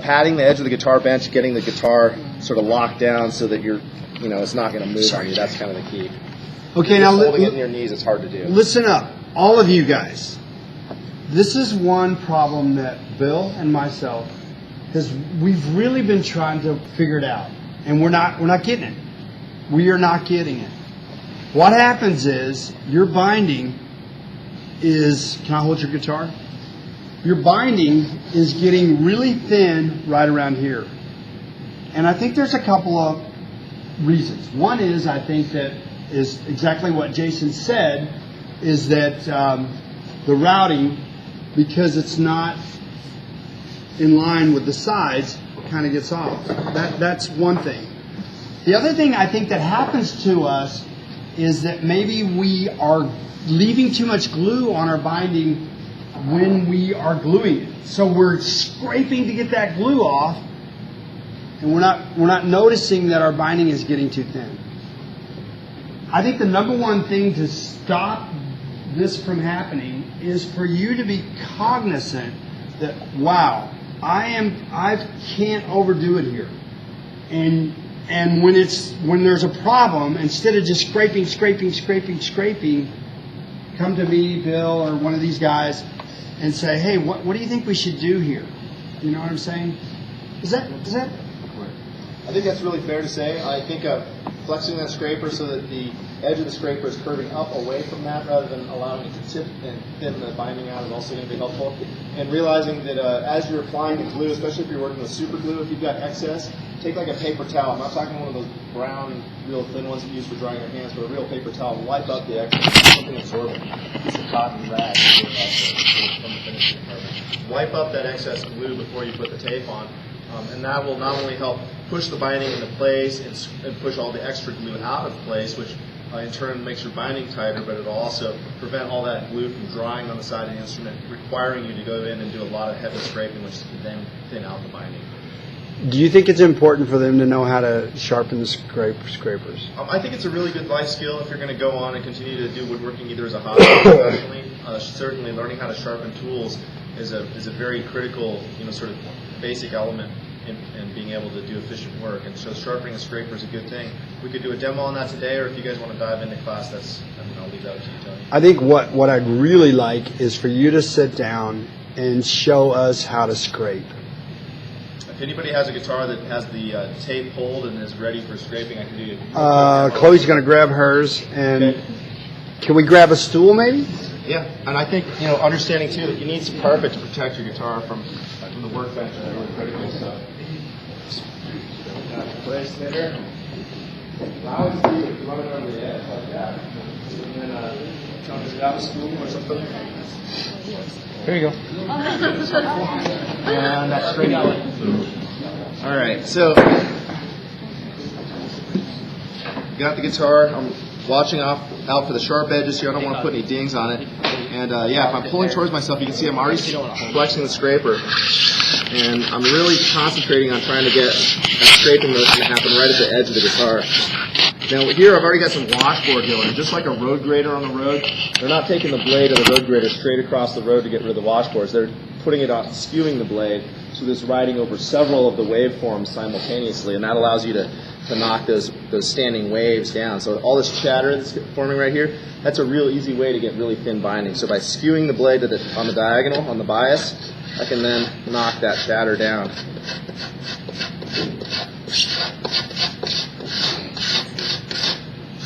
Patting the edge of the guitar bench, getting the guitar sort of locked down so that it's not going to move on you. That's kind of the key. Okay, now holding it in your knees, it's hard to do. Listen up, all of you guys. This is one problem that Bill and myself we've really been trying to figure it out, and we're not getting it. We are not getting it. What happens is your binding is. Can I hold your guitar? Your binding is getting really thin right around here, and I think there's a couple of reasons. One is I think that is exactly what Jason said, is that the routing, because it's not in line with the sides, kind of gets off. That's one thing. The other thing I think that happens to us is that maybe we are leaving too much glue on our binding when we are gluing it. So we're scraping to get that glue off, and we're not noticing that our binding is getting too thin. I think the number one thing to stop this from happening is for you to be cognizant that, wow, I can't overdo it here. And when there's a problem, instead of just scraping, come to me, Bill, or one of these guys, and say, hey, what do you think we should do here? You know what I'm saying? Is that? I think that's really fair to say. I think flexing that scraper so that the edge of the scraper is curving up away from that rather than allowing it to tip and thin the binding out is also going to be helpful. And realizing that as you're applying the glue, especially if you're working with super glue, if you've got excess, take like a paper towel. I'm not talking one of those brown, real thin ones you use for drying your hands, but a real paper towel. Wipe up the excess, something absorbent. Piece of cotton rag from the finishing department. Wipe up that excess glue before you put the tape on. And that will not only help push the binding into place and push all the extra glue out of place, which in turn makes your binding tighter, but it'll also prevent all that glue from drying on the side of the instrument, requiring you to go in and do a lot of heavy scraping, which can then thin out the binding. Do you think it's important for them to know how to sharpen the scrapers? I think it's a really good life skill if you're going to go on and continue to do woodworking either as a hobby or professionally. Certainly learning how to sharpen tools is a very critical, sort of basic element in being able to do efficient work. And so sharpening a scraper is a good thing. We could do a demo on that today, or if you guys want to dive into class, I'll leave that to you, Tony. I think what I'd really like is for you to sit down and show us how to scrape. If anybody has a guitar that has the tape pulled and is ready for scraping, I can do it. Chloe's going to grab hers, and okay. Can we grab a stool maybe? Yeah, and I think, understanding too that you need some carpet to protect your guitar from the workbench is really critical stuff. Place there. Allow it to run it over the edge like that. And then grab a stool or something. Here you go. And that's straight out. All right, so got the guitar. I'm watching out for the sharp edges here. I don't want to put any dings on it. And if I'm pulling towards myself, you can see I'm already flexing the scraper. And I'm really concentrating on trying to get that scraping motion to happen right at the edge of the guitar. Now here I've already got some washboard here, and just like a road grader on the road, they're not taking the blade of the road grader straight across the road to get rid of the washboards. They're putting it on, skewing the blade, so it's riding over several of the waveforms simultaneously, and that allows you to knock those standing waves down. So all this chatter that's forming right here, that's a real easy way to get really thin binding. So by skewing the blade on the diagonal, on the bias, I can then knock that chatter down.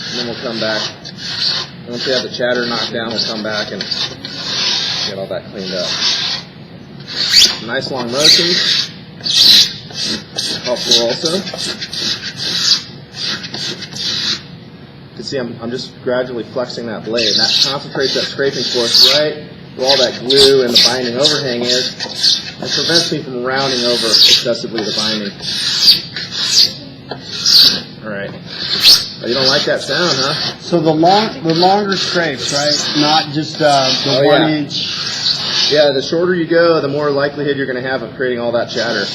And then we'll come back. Once we have the chatter knocked down, we'll come back and get all that cleaned up. Nice long motions. Helpful also. You can see I'm just gradually flexing that blade, and that concentrates that scraping force right where all that glue and the binding overhang is, and prevents me from rounding over excessively the binding. All right. Oh, you don't like that sound, huh? So the longer scrapes, right? Not just the 1 inch. Yeah, the shorter you go, the more likelihood you're going to have of creating all that chatter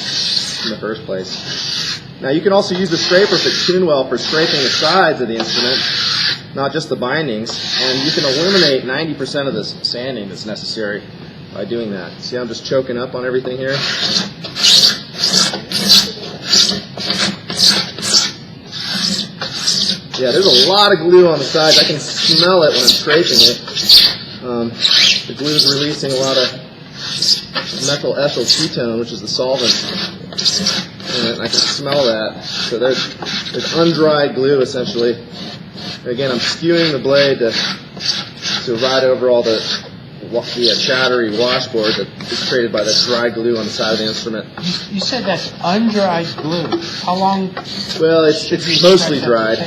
in the first place. Now you can also use the scraper if it's tuned well for scraping the sides of the instrument, not just the bindings, and you can eliminate 90% of the sanding that's necessary by doing that. See how I'm just choking up on everything here? Yeah, there's a lot of glue on the sides. I can smell it when I'm scraping it. The glue is releasing a lot of methyl ethyl ketone, which is the solvent in it, and I can smell that. So there's undried glue essentially. And again, I'm skewing the blade to ride over all the chattery washboard that is created by the dry glue on the side of the instrument. You said that's undried glue. How long? Well, it's mostly dried.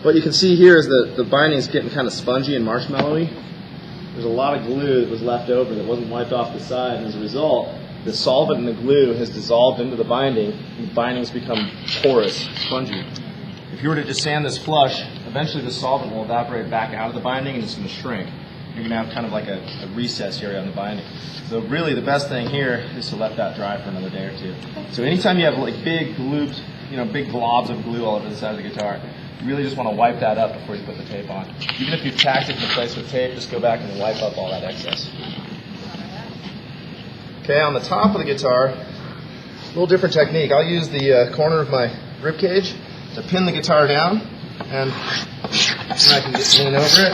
What you can see here is that the binding is getting kind of spongy and marshmallowy. There's a lot of glue that was left over that wasn't wiped off the side, and as a result, the solvent in the glue has dissolved into the binding, and the binding's become porous, spongy. If you were to just sand this flush, eventually the solvent will evaporate back out of the binding and it's going to shrink. You're going to have kind of like a recess area on the binding. So really the best thing here is to let that dry for another day or two. So anytime you have like big globes, big globs of glue all over the side of the guitar, you really just want to wipe that up before you put the tape on. Even if you've tacked it in place with tape, just go back and wipe up all that excess. Okay, on the top of the guitar, a little different technique. I'll use the corner of my rib cage to pin the guitar down, and I can just lean over it,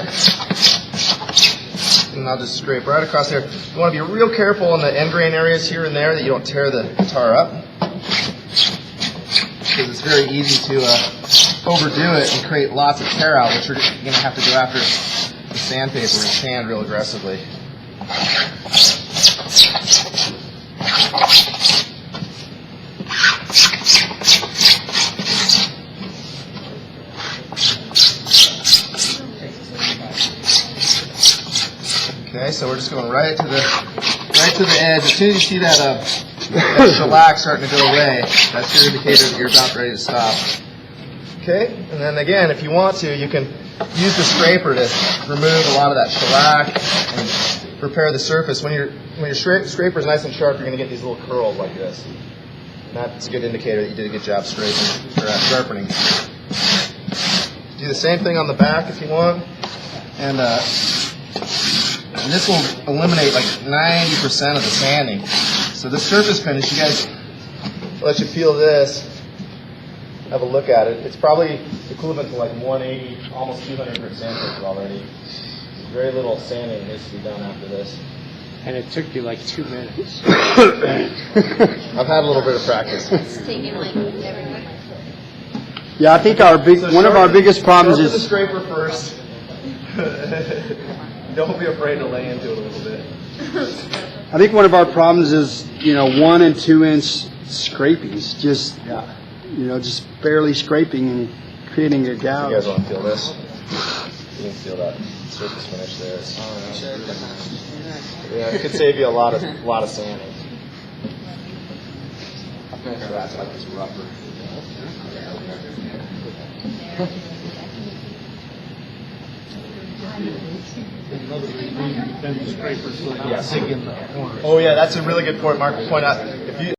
and I'll just scrape right across there. You want to be real careful in the end grain areas here and there that you don't tear the guitar up, because it's very easy to overdo it and create lots of tear out, which you're going to have to go after the sandpaper and sand real aggressively. Okay, so we're just going right to the edge. As soon as you see that shellac starting to go away, that's your indicator that you're about ready to stop. Okay, and then again, if you want to, you can use the scraper to remove a lot of that shellac and prepare the surface. When your scraper is nice and sharp, you're going to get these little curls like this. And that's a good indicator that you did a good job scraping or sharpening. Do the same thing on the back if you want, and this will eliminate like 90% of the sanding. So the surface finish, you guys, I'll let you feel this. Have a look at it. It's probably equivalent to like 180, almost 200 grit sandpaper already. Very little sanding needs to be done after this. And it took you like 2 minutes. I've had a little bit of practice. It's taken like everywhere. Yeah, I think one of our biggest problems Start with the is scraper first. Don't be afraid to lay into it a little bit. I think one of our problems is 1 and 2 inch scrapings, just barely scraping and creating a You gouge. guys want to feel this? You can feel that surface finish there. Yeah, it could save you a lot of sanding. So that's like this rubber. Yeah. Oh yeah, that's a really good point, Mark. Point out if you